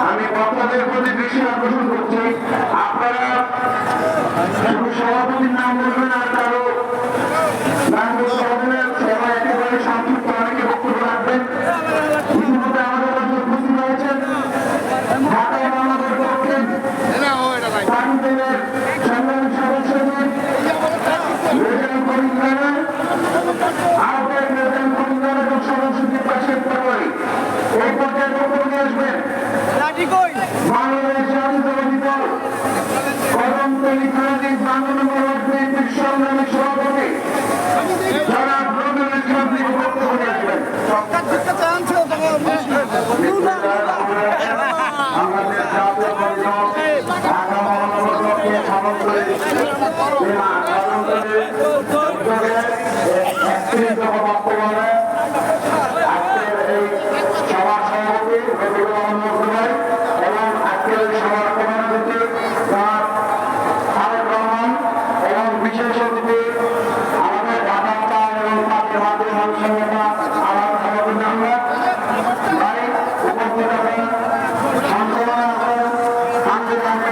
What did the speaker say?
আমি বক্তাদের প্রতি দৃষ্টি আকর্ষণ করছি, আপনারা সভাপতির নাম বলবেন আর কারো নাম বলতে হবে না, সবাই একেবারে সংক্ষিপ্ত অনেকে বক্তব্য রাখবেন। ইতিমধ্যে আমাদের কাছে উপস্থিত হয়েছেন ঢাকা মহানগর দক্ষিণ প্রাণীদের সংগ্রামী সদস্যদের রেজাল্ট করিমখানা আহ্বায়ক রেজাল্ট করিমখানা এবং সভাপতির পাশে পড়াই এই পর্যায়ে বক্তব্য নিয়ে আসবেন বাংলাদেশ জাতীয়তাবাদী দল কদমতলী থানাধীন ৫ নম্বর ওয়ার্ড বিএনপির সংগ্রামী সভাপতি জনাব রবিউল ইসলাম তিনি বক্তব্য নিয়ে আসবেন। আমাদের জাতীয় পরিষদ ঢাকা মহানগর দক্ষিণ সমন্বয় বক্তব্য আজকের এই সভার সভাপতি রবিউল আহমদ এবং আজকের এই সভার সভাপতি তারেক রহমান এবং বিশেষ অতিথি আমাদের ঢাকা এবং মাতৃ মানুষের নেতা আমার সভাপতি আহমদ ভাই উপস্থিত আছেন সংসদ আছেন